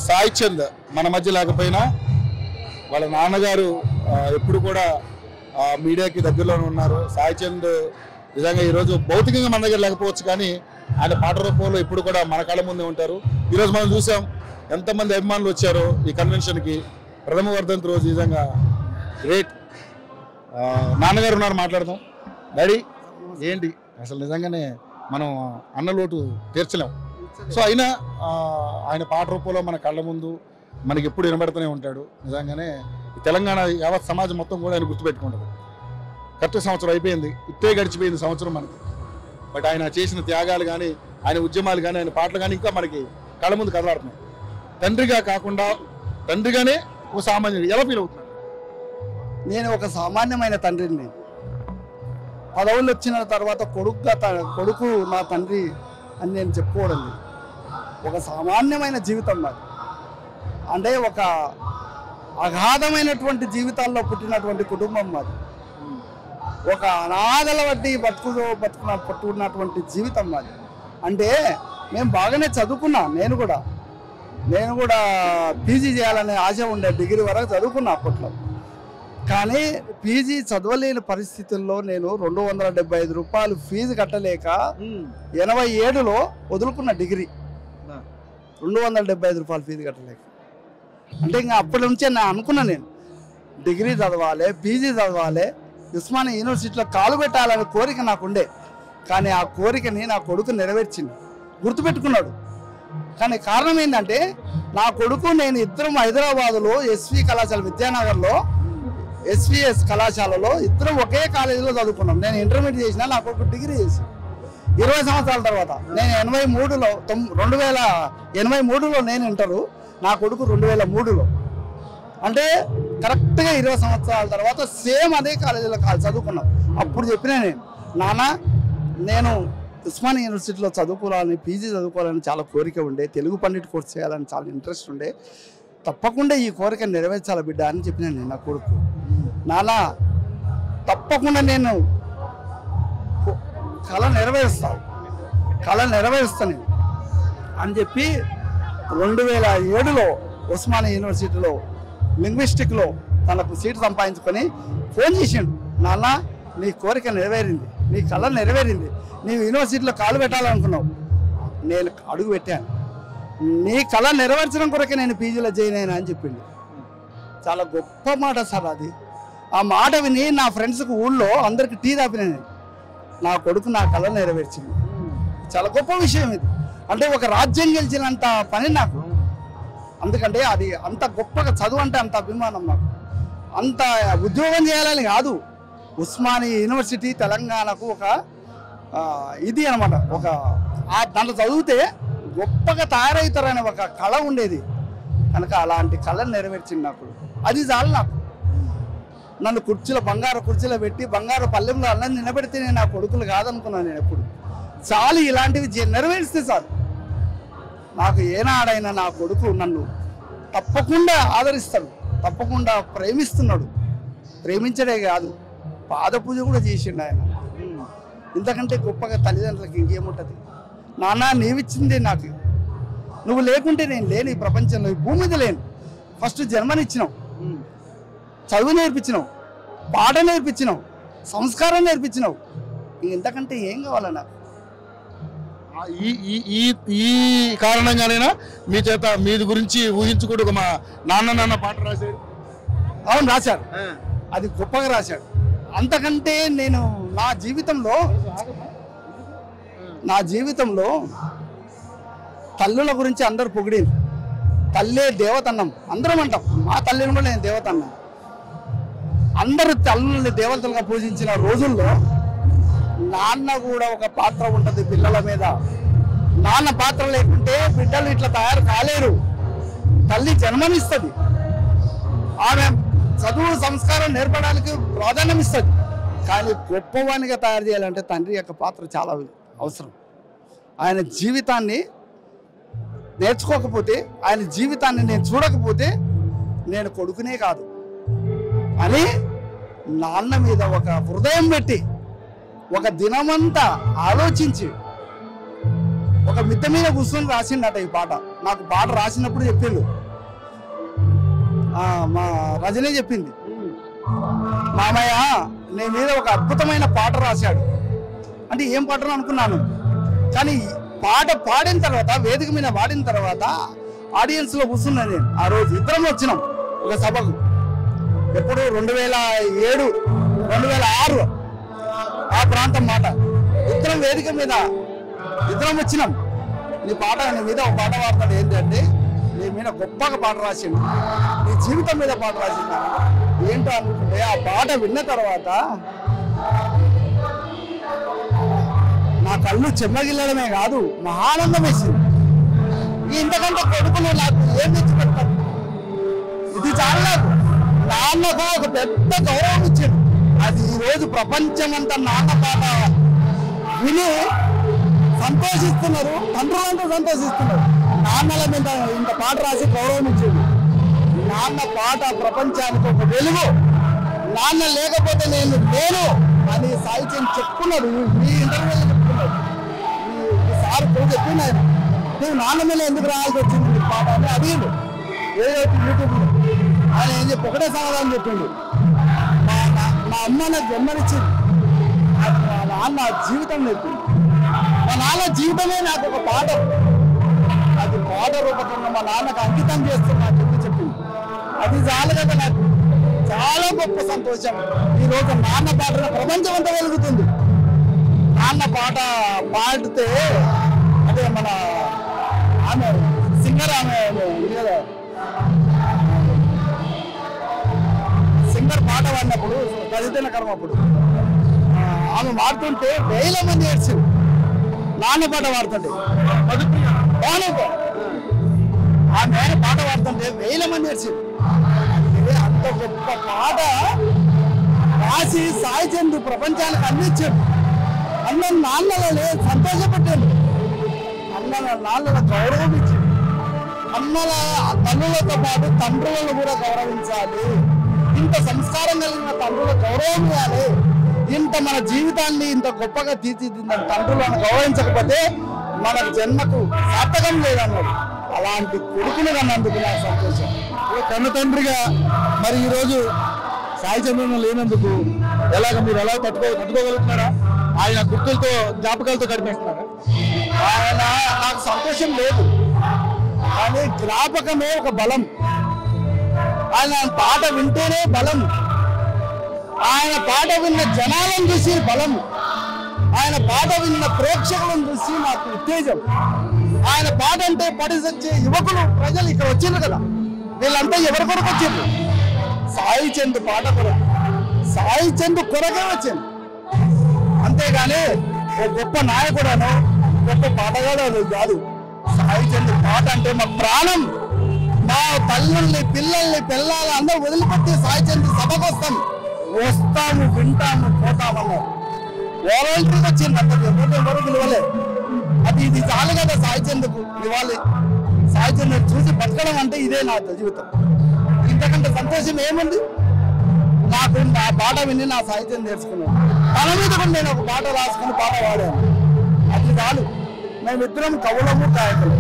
సాయి చంద్ మన మధ్య లేకపోయినా వాళ్ళ నాన్నగారు ఎప్పుడు కూడా మీడియాకి దగ్గరలోనే ఉన్నారు. సాయి చంద్ నిజంగా ఈరోజు భౌతికంగా మన దగ్గర లేకపోవచ్చు, కానీ ఆయన పాట రూపంలో ఇప్పుడు కూడా మన కళ్ళ ముందే ఉంటారు. ఈరోజు మనం చూసాం ఎంతమంది అభిమానులు వచ్చారు ఈ కన్వెన్షన్కి. ప్రథమ వర్ధంతి రోజు నిజంగా గ్రేట్. నాన్నగారు ఉన్నారు, మాట్లాడదాం. డాడీ ఏంటి అసలు నిజంగానే మనం అన్న లోటు తీర్చలేం. సో అయినా ఆయన పాట రూపంలో మన కళ్ళ ముందు మనకి ఎప్పుడు వినబడుతూనే ఉంటాడు. నిజంగానే తెలంగాణ యావత్ సమాజం మొత్తం కూడా ఆయన గుర్తుపెట్టుకుంటుంది. కరెక్ట్ సంవత్సరం అయిపోయింది, ఇట్టే గడిచిపోయింది సంవత్సరం మనకి. బట్ ఆయన చేసిన త్యాగాలు కానీ, ఆయన ఉద్యమాలు కానీ, ఆయన పాటలు కానీ ఇంకా మనకి కళ్ళ ముందు కదలాడుతున్నాయి. తండ్రిగా కాకుండా తండ్రిగానే ఒక సామాన్యుడు ఎలా ఫీల్ అవుతున్నాడు? నేను ఒక సామాన్యమైన తండ్రిని. పదవులు వచ్చిన తర్వాత కొడుకు నా తండ్రి అని నేను చెప్పుకోవడం లేదు. ఒక సామాన్యమైన జీవితం నాది. అంటే ఒక అగాధమైనటువంటి జీవితాల్లో పుట్టినటువంటి కుటుంబం మాది. ఒక అనాథల వడ్డీ పట్టుకున్నటువంటి జీవితం మాది. అంటే మేము బాగానే చదువుకున్నా. నేను కూడా పీజీ చేయాలనే ఆశ ఉండే. డిగ్రీ వరకు చదువుకున్నా అప్పట్లో. కానీ పీజీ చదవలేని పరిస్థితుల్లో నేను 275 రూపాయలు ఫీజు కట్టలేక 87లో వదులుకున్న డిగ్రీ. 275 రూపాయలు ఫీజు కట్టలేక. అంటే ఇంకా అప్పటి నుంచే నేను అనుకున్నా, నేను డిగ్రీ చదవాలి, పీజీ చదవాలి, ఉస్మానియా యూనివర్సిటీలో కాలు పెట్టాలనే కోరిక నాకుండే. కానీ ఆ కోరికని నా కొడుకు నెరవేర్చింది, గుర్తుపెట్టుకున్నాడు. కానీ కారణం ఏంటంటే నా కొడుకు నేను ఇద్దరం హైదరాబాదులో ఎస్వి కళాశాల విద్యానగర్లో ఎస్విఎస్ కళాశాలలో ఇద్దరం ఒకే కాలేజీలో చదువుకున్నాం. నేను ఇంటర్మీడియట్ చేసిన, నా కొడుకు డిగ్రీ చేసి 20 సంవత్సరాల తర్వాత. నేను 2083లో నేను ఇంటరు, నా కొడుకు 2003లో. అంటే కరెక్ట్గా 20 సంవత్సరాల తర్వాత సేమ్ అదే కాలేజీలో చదువుకున్నాం. అప్పుడు చెప్పిన నేను, నాన్న నేను ఉస్మానియా యూనివర్సిటీలో చదువుకోవాలని, పీజీ చదువుకోవాలని చాలా కోరిక ఉండే, తెలుగు పండిట్ కోర్స్ చేయాలని చాలా ఇంట్రెస్ట్ ఉండే. తప్పకుండా ఈ కోరిక నెరవేర్చాలి బిడ్డ అని చెప్పిన నేను నా కొడుకు. నాన్న తప్పకుండా నేను కళ నెరవేరుస్తాను అని చెప్పి 2007లో ఉస్మానియా యూనివర్సిటీలో లింగ్విస్టిక్లో తనకు సీటు సంపాదించుకొని ఫోన్ చేసిండు. నాన్న నీ కోరిక నెరవేరింది, నీ కళ నెరవేరింది, నీవు యూనివర్సిటీలో కాలు పెట్టాలనుకున్నావు, నేను అడుగు పెట్టాను, నీ కళ నెరవేర్చడం కొరకే నేను పీజీలో జాయిన్ అయినా అని చెప్పింది. చాలా గొప్ప మాట సార్ అది. ఆ మాట విని నా ఫ్రెండ్స్కి ఊళ్ళో అందరికి టీ తాపిన నేను. నా కొడుకు నా కళ నెరవేర్చింది. చాలా గొప్ప విషయం ఇది. అంటే ఒక రాజ్యం గెలిచినంత పని నాకు. అందుకంటే అది అంత గొప్పగా చదువు అంటే అంత అభిమానం నాకు. అంత ఉద్యోగం చేయాలని కాదు, ఉస్మానియా యూనివర్సిటీ తెలంగాణకు ఒక ఇది అనమాట. ఒక దాంట్లో చదివితే గొప్పగా తయారవుతారనే ఒక కళ ఉండేది కనుక అలాంటి కళను నెరవేర్చింది నాకు. అది చాలు నాకు. నన్ను బంగారు కుర్చీలో పెట్టి బంగారు పల్లెంలో అన్నం నిలబెడితే నేను నా కొడుకులు కాదనుకున్నాను. నేను ఎప్పుడు చాలు ఇలాంటివి నెరవేరిస్తే చాలు. నాకు ఏనాడైనా నా కొడుకు నన్ను తప్పకుండా ఆదరిస్తాడు, తప్పకుండా ప్రేమిస్తున్నాడు. ప్రేమించడే కాదు, పాద పూజ కూడా చేసిండు ఆయన. ఇంతకంటే గొప్పగా తల్లిదండ్రులకి ఇంకేముంటుంది? నాన్న నీవిచ్చిందే నాకు, నువ్వు లేకుంటే నేను లేను ఈ ప్రపంచంలో, ఈ భూమి మీద లేను. ఫస్ట్ జన్మనిచ్చినావు, చదువు నేర్పించినావు, పాట నేర్పించినావు, సంస్కారం నేర్పించినావు. ఇంతకంటే ఏం కావాలా నాకు? ఈ కారణంగానైనా మీ చేత మీది గురించి ఊహించుకుంటూ మా నాన్న పాట రాశాడు. అవును రాశాడు, అది గొప్పగా రాశాడు. అంతకంటే నేను నా జీవితంలో తల్లుల గురించి అందరు పొగిడింది. తల్లే దేవతన్నం అందరం అంటాం, మా తల్లిని కూడా నేను దేవతన్నం. అందరు తల్లుల్ని దేవతలుగా పూజించిన రోజుల్లో నాన్న కూడా ఒక పాత్ర ఉంటుంది పిల్లల మీద. నాన్న పాత్ర లేకుంటే బిడ్డలు ఇట్లా తయారు కాలేరు. తల్లి జన్మనిస్తుంది, ఆమె చదువు సంస్కారం నేర్పడానికి ప్రాధాన్యం ఇస్తుంది. కానీ గొప్పవానిగా తయారు చేయాలంటే తండ్రి యొక్క పాత్ర చాలా అవసరం. ఆయన జీవితాన్ని నేర్చుకోకపోతే, ఆయన జీవితాన్ని నేను చూడకపోతే నేను కొడుకునే కాదు అని నాన్న మీద ఒక హృదయం పెట్టి ఒక దినమంతా ఆలోచించి ఒక మిద్ద మీద కూర్చొని రాసిండట ఈ పాట. నాకు పాట రాసినప్పుడు చెప్పిండు, మా రజనీ చెప్పింది, మామయ్య నీ మీద ఒక అద్భుతమైన పాట రాశాడు అంటే ఏం పాటలు అనుకున్నాను. కానీ పాట పాడిన తర్వాత, వేదిక మీద పాడిన తర్వాత ఆడియన్స్ లో కూర్చున్నా నేను. ఆ రోజు ఇద్దరం వచ్చినాం ఒక సభకు. ఎప్పుడు 2007, 2006 ఆ ప్రాంతం మాట. ఇద్దరం వేదిక మీద ఇద్దరం వచ్చినాం. నీ మీద ఒక పాట పాడతాడు ఏంటంటే, నీ మీద గొప్పగా పాట రాసిండు, నీ జీవితం మీద పాట రాసిండు. ఏంటో అనుకుంటే ఆ పాట విన్న తర్వాత నా కళ్ళు చెమ్మగిల్లడమే కాదు, మహానందం వేసింది. ఇంతకంటే కొడుకులు నాకు ఏం తెచ్చిపెట్టారు, ఇది చాలా నాకు. నాన్నకు ఒక పెద్ద గౌరవం ఇచ్చాడు. అది ఈరోజు ప్రపంచమంతా నాన్న పాట విని సంతోషిస్తున్నారు, తండ్రులంతా సంతోషిస్తున్నారు. నాన్నల మీద ఇంత పాట రాసి గౌరవం ఇచ్చింది. నాన్న పాట ప్రపంచానికి ఒక వెలుగు. నాన్న లేకపోతే నేను లేను అని సాయి చంద్ చెప్పుకున్నాడు. మీ ఇంటర్వ్యూలో చెప్పుకున్నాడు. ఈ సార్ కూడా చెప్పింది ఆయన, నువ్వు నాన్న మీద ఎందుకు రాయాల్సి వచ్చింది పాట అని అడిగిండు ఏదో యూట్యూబ్లో. ఆయన ఏం చెప్పి ఒకటే సమాధానం చెప్పిండు, మా అమ్మ నాకు జన్మనిచ్చింది, అది మా నాన్న జీవితం నేర్పింది. మా నాన్న జీవితమే నాకు ఒక పాట, అది పాట రూపకంగా మా నాన్నకు అంకితం చేస్తున్నా చెప్పి చెప్పింది. అది చాలు కదా నాకు చాలా గొప్ప సంతోషం. ఈరోజు నాన్న పాట ప్రపంచం అంతా వెలుగుతుంది. నాన్న పాట పాడితే అదే మన ఆమె సింగర్, ఆమె సింగర్ పాట పాడినప్పుడు దళితుల కర్మ అప్పుడు ఆమె పాడుతుంటే వేల మంది ఏడ్చింది. నాన్న పాట పాడుతుంటే ఆమె పాట పాడుతుంటే వేల మంది ఏడ్చింది. అంత గొప్ప పాట రాసి సాయి చంద్ ప్రపంచానికి అందించాడు. అన్న నాన్నలనే సంతోషపెట్టాడు, అన్నల నాన్నల గౌరవం ఇచ్చాడు. అన్నల తల్లులతో పాటు తండ్రులను కూడా గౌరవించాలి. ఇంత సంస్కారం కలిగిన తండ్రుల గౌరవం ఇవ్వాలి. ఇంత మన జీవితాన్ని ఇంత గొప్పగా తీర్చిదిద్దిన తండ్రులను గౌరవించకపోతే మన జన్మకు సార్థకం లేదన్నాడు. అలాంటి కొడుకులు కన్నందుకు నా సంతోషం. కన్న తండ్రిగా మరి ఈరోజు సాయి చంద్రుని లేనందుకు మీరు ఎలా తట్టుకోగలుగుతున్నారా? ఆయన గుర్తులతో జ్ఞాపకాలతో గడిపేస్తున్నారా? ఆయన నాకు సంతోషం లేదు, కానీ జ్ఞాపకమే ఒక బలం. ఆయన పాట వింటేనే బలం. ఆయన పాట విన్న జనాలను చూసి బలం. ఆయన పాట విన్న ప్రేక్షకులను చూసి నాకు ఉత్తేజం. ఆయన పాట అంటే పడిసొచ్చే యువకులు ప్రజలు ఇక్కడ వచ్చిండ్రు కదా, వీళ్ళంతా ఎవరి కొరకు వచ్చిండ్రు? సాయి చంద్ పాట కొరకు, సాయి చంద్ కొరకే వచ్చింది. అంతేగాని ఒక గొప్ప నాయకుడను గొప్ప పాటగాడు కాదు. సాయి చంద్ పాట అంటే మా ప్రాణం. మా తల్లుల్ని, పిల్లల్ని, పిల్లలు అందరూ వదిలిపెట్టి సాయి చంద్ సభకు వస్తాము, వింటాము, పోతామన్నారు. వాలంటీర్కి వచ్చింది అంతకు, ఎవరు పిలవలే. ఇది చాలు కదా సాయి చంద్కు ఇవ్వాలి. సాయి చంద్ను చూసి బతకడం అంటే ఇదే నా జీవితం. ఇంతకంటే సంతోషం ఏముంది? నాకు నా పాట విని నా సాయి చంద్ నేర్చుకున్నాను. తన మీద కూడా నేను ఒక పాట రాసుకుని పాట పాడాను. అది చాలు. మేమిద్దరం కవులము, గాయకులు.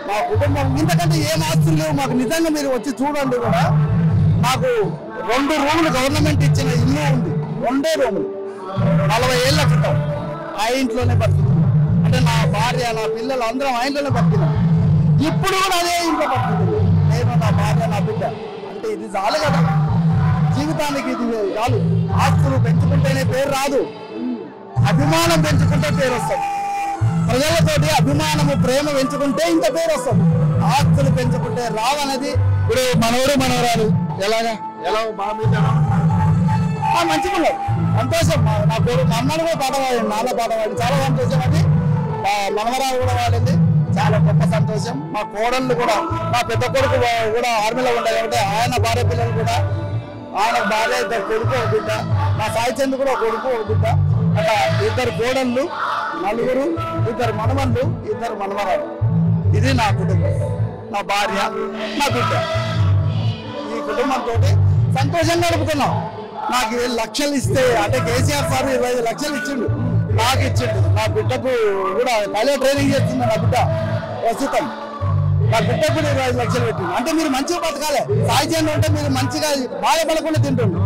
మా కుటుంబం ఇంతకంటే ఏం ఆస్తులు లేవు మాకు. నిజంగా మీరు వచ్చి చూడండి కూడా. మాకు 2 రూములు గవర్నమెంట్ ఇచ్చిన ఇల్లు ఉంది. 2 రూములు 40 ఏళ్ల క్రితం ఆ ఇంట్లోనే బతుకుతున్నాం. అంటే నా భార్య, నా పిల్లలు అందరం ఆ ఇంట్లోనే బతుకున్నాం. ఇప్పుడు కూడా అదే ఇంట్లో బతుకుతున్నాం. నేను, నా భార్య, నా బిడ్డ. అంటే ఇది చాలు కదా జీవితానికి. ఇది చాలు. ఆస్తులు పెంచుకుంటేనే పేరు రాదు, అభిమానం పెంచుకుంటే పేరు వస్తుంది. ప్రజలతోటి అభిమానము, ప్రేమ పెంచుకుంటే ఇంత పేరు వస్తుంది. ఆస్తులు పెంచుకుంటే రావన్నది. ఇప్పుడు మనవరు మనవరాలు ఎలా మంచిగా సంతోషం. నా పేరు మా అమ్మని కూడా పాట పాడండి, నాన్న పాట పాడి చాలా సంతోషం. అది మనవరాలు కూడా వాడింది, చాలా గొప్ప సంతోషం. మా కోడళ్ళు కూడా, మా పెద్ద కొడుకు కూడా ఆర్మీలో ఉండాలి కాబట్టి ఆయన భార్య పిల్లలు కూడా, ఆయన భార్య, 2 కొడుకు, 1 బిడ్డ. మా సాయి చంద్ కూడా 1 కొడుకు, 1 బిడ్డ. అట్లా 2 కోడళ్ళు, 4, 2 మనవళ్ళు, 2 మనవరాలు. ఇది నా కుటుంబం, నా భార్య, నా బిడ్డ. ఈ కుటుంబంతో సంతోషంగా గడుపుతున్నాం. నాకు 7 లక్షలు ఇస్తే, అంటే కేసీఆర్ సార్ 25 లక్షలు ఇచ్చిండు. నాకు ఇచ్చిండు. నా బిడ్డకు కూడా పైలట్ ట్రైనింగ్ చేస్తుంది నా బిడ్డ ప్రస్తుతం. నా బిడ్డకు కూడా 25 లక్షలు పెట్టింది. అంటే మీరు మంచిగా బతకాలి. సాయి చంద్ర అంటే మీరు మంచిగా బాధపడకుండా తింటుండ్రు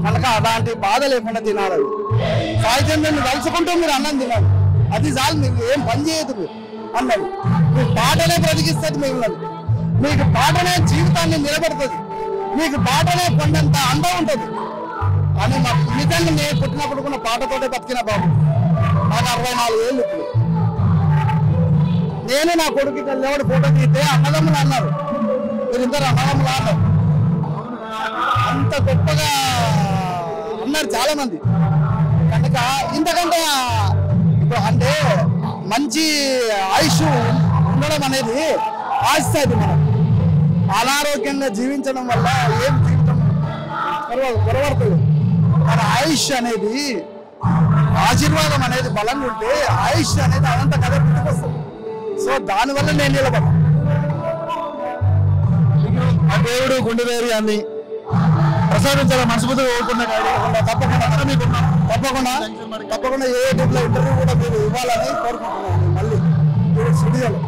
కనుక అలాంటి బాధ లేకుండా తినాలి. సాయి చంద్రుని కలుసుకుంటూ మీరు అన్నం తినాలి. అది చాలు. మీకు ఏం పని చేయదు మీరు అన్నది. మీకు పాటనే బ్రతికిస్తుంది. మిమ్మల్ని మీకు పాటనే జీవితాన్ని నిలబెడుతుంది. మీకు పాటనే కొండంత అందం ఉంటుంది. అని మాకు నిజంగా నేను పుట్టినప్పుడు కూడా పాటతోటే బతికిన బాబు. నాకు 64 ఏళ్ళు. ఇప్పుడు నేను నా కొడుకు లేవాడు ఫోటో తీస్తే అన్నదమ్ములు అన్నారు. మీరు ఇద్దరు అన్నదమ్ములు అన్నారు. అంత గొప్పగా అన్నారు చాలా మంది. కనుక ఇంతకంటే ఇప్పుడు అంటే మంచి ఆయుష్ ఉండడం అనేది ఆశిస్తుంది. మనం అనారోగ్యంగా జీవించడం వల్ల ఏం జీవితం పొరపడుతుంది. మన ఆయుష్ అనేది ఆశీర్వాదం అనేది బలంగా ఉంటే ఆయుష్ అనేది అనంత కథ పుట్టుకొస్తుంది. సో దానివల్ల నేను నిలబడ్డా. ఆ దేవుడు గుండె ధైర్యాన్ని ప్రసాదించాలని మనస్ఫూర్తిగా కోరుకున్నా. తప్పకుండా ఏ టీంలో ఇంటర్వ్యూ కూడా మీరు ఇవ్వాలని కోరుకుంటున్నాను. మళ్ళీ స్టూడియోలో.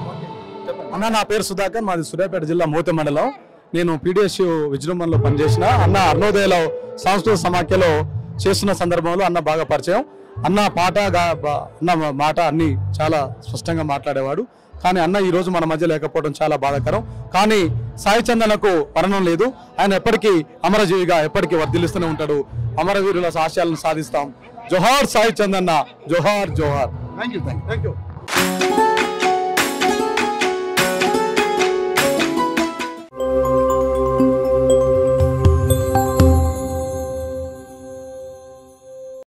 అన్న నా పేరు సుధాకర్, మాది సూర్యాపేట జిల్లా మోతే మండలం. నేను PDSU విజృంభణలో పనిచేసిన. అన్న అరుణోదయలో సాంస్కృతిక సమాఖ్యలో చేస్తున్న సందర్భంలో అన్న బాగా పరిచయం. అన్న పాట అన్న మాట అన్ని చాలా స్పష్టంగా మాట్లాడేవాడు. కానీ అన్న ఈ రోజు మన మధ్య లేకపోవడం చాలా బాధాకరం. కానీ సాయి చందనకు మరణం లేదు. ఆయన ఎప్పటికీ అమరజీవిగా ఎప్పటికీ వర్ధిల్లుస్తూనే ఉంటాడు. అమరవీరుల ఆశయాలను సాధిస్తాం. జోహార్ సాయి చందన్న, జోహార్ జోహార్. Thank you.